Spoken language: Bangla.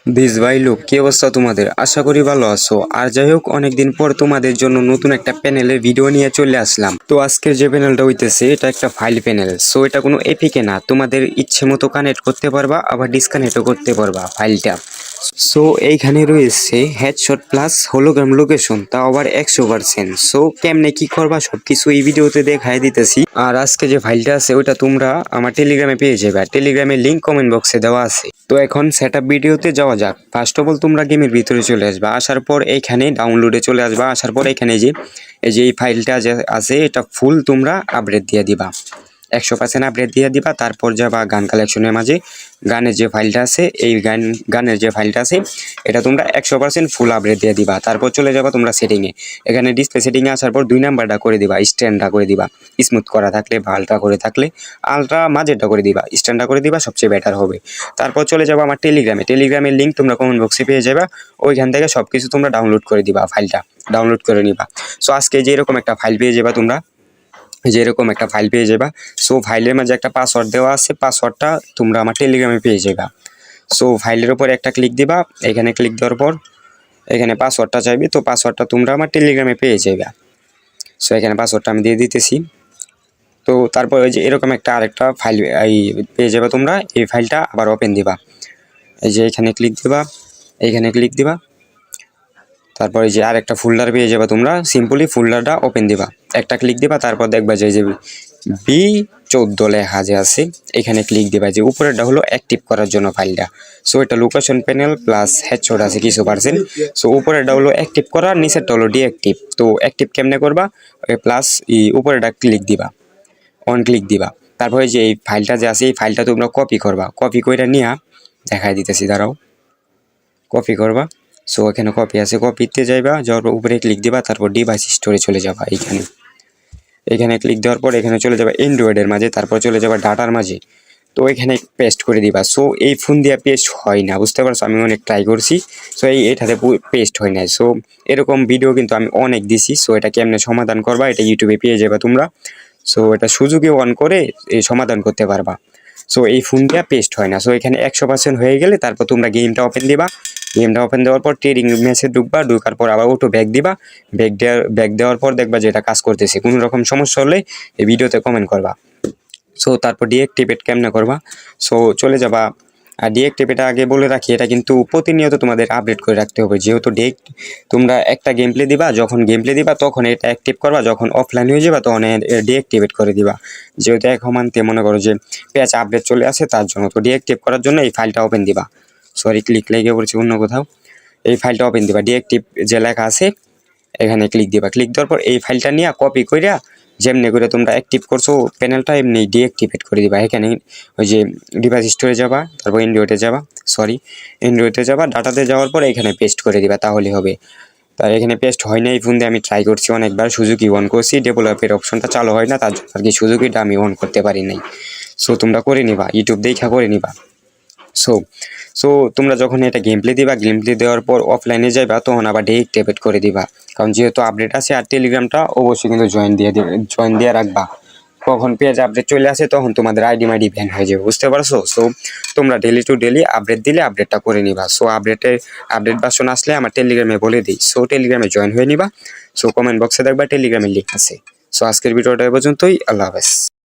ভাই লোক কি অবস্থা তোমাদের? আশা করি ভালো আছো। আর যাই হোক, অনেকদিন পর তোমাদের জন্য নতুন একটা প্যানেলের ভিডিও নিয়ে চলে আসলাম। তো আজকের যে প্যানেলটা হইতেছে এটা একটা ফাইল প্যানেল। সো এটা কোনো এপিকে না, তোমাদের ইচ্ছে মতো কানেক্ট করতে পারবা, আবার ডিসকানেক্টও করতে পারবা ফাইলটা। সো এইখানে রয়েছে হেডশট প্লাস হোলোগ্রাম লোকেশন, তা আবার 100%। সো কেমনে কি করবা সবকিছু এই ভিডিওতে দেখাই দিতেছি। আর আজকে যে ফাইলটা আছে ওইটা তোমরা আমার টেলিগ্রামে পেয়ে যাবে, টেলিগ্রামের লিঙ্ক কমেন্ট বক্সে দেওয়া আছে। তো এখন সেটআপ ভিডিওতে যাওয়া যাক। ফার্স্ট অফ অল তোমরা গেমের ভিতরে চলে আসবা, আসার পর এইখানে ডাউনলোডে চলে আসবা। আসার পর এখানে এই যে এই ফাইলটা যে আছে এটা ফুল তোমরা আপডেট দিয়ে দিবা, 100% আপডেট দিয়ে দিবা। তারপর যাবা গান কালেকশনের মাঝে, গানের যে ফাইলটা আছে এই গানের যে ফাইলটা আছে এটা তোমরা 100% ফুল আপডেট দিয়ে দিবা। তারপর চলে যাবা তোমরা সেটিংয়ে, এখানে ডিসপ্লে সেটিংয়ে আসার পর 2 নাম্বারটা করে দিবা, স্ট্যান্ডটা করে দিবা। স্মুথ করা থাকলে বা আলট্রা করে থাকলে আলট্রা, মাঝেরটা করে দিবা, স্ট্যান্ডটা করে দিবা, সবচেয়ে বেটার হবে। তারপর চলে যাবো আমার টেলিগ্রামের লিঙ্ক তোমরা কমেন্ট বক্সে পেয়ে যাবা। ওইখান থেকে সব কিছু তোমরা ডাউনলোড করে দিবা, ফাইলটা ডাউনলোড করে নিবা। সো আজকে যে এরকম একটা ফাইল পেয়ে যাবা তোমরা, যে এরকম একটা ফাইল পেয়ে যাবা। সো ফাইলের মাঝে একটা পাসওয়ার্ড দেওয়া আছে, পাসওয়ার্ডটা তোমরা আমার টেলিগ্রামে পেয়ে যাবা। সো ফাইলের উপর একটা ক্লিক দিবা, এখানে ক্লিক দেওয়ার পর এখানে পাসওয়ার্ডটা চাইবে, তো পাসওয়ার্ডটা তোমরা আমার টেলিগ্রামে পেয়ে যাবে। সো এখানে পাসওয়ার্ডটা আমি দিয়ে দিতেছি। তো তারপর ওই যে এরকম একটা আরেকটা ফাইল এই পেয়ে যাবে তোমরা, এই ফাইলটা আবার ওপেন দিবা। এই যে এখানে ক্লিক দিবা, এইখানে ক্লিক দিবা, তারপরে যে আরেকটা ফোল্ডার পেয়ে যাবে তোমরা, সিম্পলি ফোল্ডারটা ওপেন দিবা, একটা ক্লিক দিবা। তারপর দেখবা যে B14 লেখা যে আছে এখানে ক্লিক দিবা। যে উপরেরটা হলো অ্যাক্টিভ করার জন্য ফাইলটা। সো এটা লোকেশন প্যানেল প্লাস হেডশট আছে কিছু পার্সেন্ট। সো উপরেরটা হলো অ্যাক্টিভ করা, নিচেরটা হলো ডিঅ্যাক্টিভ। তো অ্যাক্টিভ কেমনে করবা, প্লাস উপরেরটা ক্লিক দিবা, অন ক্লিক দিবা। তারপরে যে এই ফাইলটা যে আছে এই ফাইলটা তোমরা কপি করবা, কপি করে নিয়ে দেখাই দিতেছি, দাঁড়াও, কপি করবা। সো এখানে কপি আছে, কপিতে যাইবা, যাওয়ার পর উপরে ক্লিক দিবা, তারপর ডিভাইস স্টোরে চলে যাবা। এখানে ক্লিক দেওয়ার পর এখানে চলে যাবা অ্যান্ড্রয়েডের মাঝে, তারপর চলে যাবা ডাটার মাঝে। তো এখানে পেস্ট করে দিবা। সো এই ফোন দিয়ে পেস্ট হয় না, বুঝতে পারছো, আমি অনেক ট্রাই করছি। সো এটাতে পেস্ট হয় না। সো এরকম ভিডিও কিন্তু আমি অনেক দিছি। সো এটা কেমনে সমাধান করবা এটা ইউটিউবে পেয়ে যাবা তোমরা। সো এটা সুযোগে অন করে এই সমাধান করতে পারবা। সো এই ফোন দিয়ে পেস্ট হয় না। সো এখানে 100% হয়ে গেলে তারপর তোমরা গেমটা ওপেন দিবা, গেমটা ওপেন দেওয়ার পর ট্রেডিং ম্যাচে ঢুকবা, ঢুকার পর আবার অটো ব্যাক দিবা। ব্যাক দেওয়ার পর দেখবা যে এটা কাজ করতেছে। কোনো রকম সমস্যা হলে এই ভিডিওতে কমেন্ট করবা। সো তারপর ডিঅ্যাক্টিভেট কেমনে করবা, সো চলে যাবা। আর ডিঅ্যাক্টিভেট আগে বলে রাখি, এটা কিন্তু প্রতিনিয়ত তোমাদের আপডেট করে রাখতে হবে। যেহেতু তোমরা একটা গেম প্লে দিবা, যখন গেম প্লে দিবা তখন এটা অ্যাক্টিভ করবা, যখন অফলাইন হয়ে যাবা তখন ডিঅ্যাক্টিভেট করে দিবা। যেহেতু এক মান্থে মনে করো যে প্যাচ আপডেট চলে আসে তার জন্য। তো ডিঅ্যাক্টিভ করার জন্য এই ফাইলটা ওপেন দিবা, সরি ক্লিক লেগে পড়ছি অন্য কোথাও। এই ফাইলটা ওপেন দিবা, ডিঅ্যাক্টিভ যে লেখা আছে এখানে ক্লিক দিবা। ক্লিক দেওয়ার পর এই ফাইলটা নিয়ে কপি কইরা যেমনি করে তোমরা অ্যাক্টিভ করছো প্যানেলটা এমনি ডিঅ্যাক্টিভেট করে দিবা। এখানে ওই যে ডিভাইস স্টোরে যাবা, তারপর অ্যান্ড্রয়েডে যাবা, ডাটাতে যাওয়ার পর এখানে পেস্ট করে দিবা, তাহলে হবে। তাই এখানে পেস্ট হয় না এই ফোন দিয়ে, আমি ট্রাই করছি অনেকবার, সুজুকি অন করছি, ডেভেলপের অপশনটা চালু হয় না, তার জন্য আর কি সুজুকিটা আমি অন করতে পারি নাই। সো তোমরা করে নিবা, ইউটিউব দেখা করে নিবা। সো সো তোমরা যখন এটা গেম প্লে দিবা, গেম প্লে দেওয়ার পর অফলাইনে যাবা তখন আবার ডিঅ্যাক্টিভেট করে দিবা। কারণ যেহেতু আপডেট আছে, আর টেলিগ্রামটা অবশ্যই কিন্তু জয়েন দিয়ে রাখবা। কখন পেজ আপডেট চলে আসে তখন তোমাদের আইডি মাইডি ব্যান হয়ে যাবে, বুঝতে পারছো। সো তোমরা ডেলি টু ডেলি আপডেট দিলে আপডেটটা করে নিবা। সো আপডেট ভার্সন আসলে আমার টেলিগ্রামে বলে দিই। সো টেলিগ্রামে জয়েন হয়ে নিবা। সো কমেন্ট বক্সে দেখবা টেলিগ্রামের লিঙ্ক আছে। সো আজকের ভিডিওটা এ পর্যন্তই, আল্লাহ হাফেজ।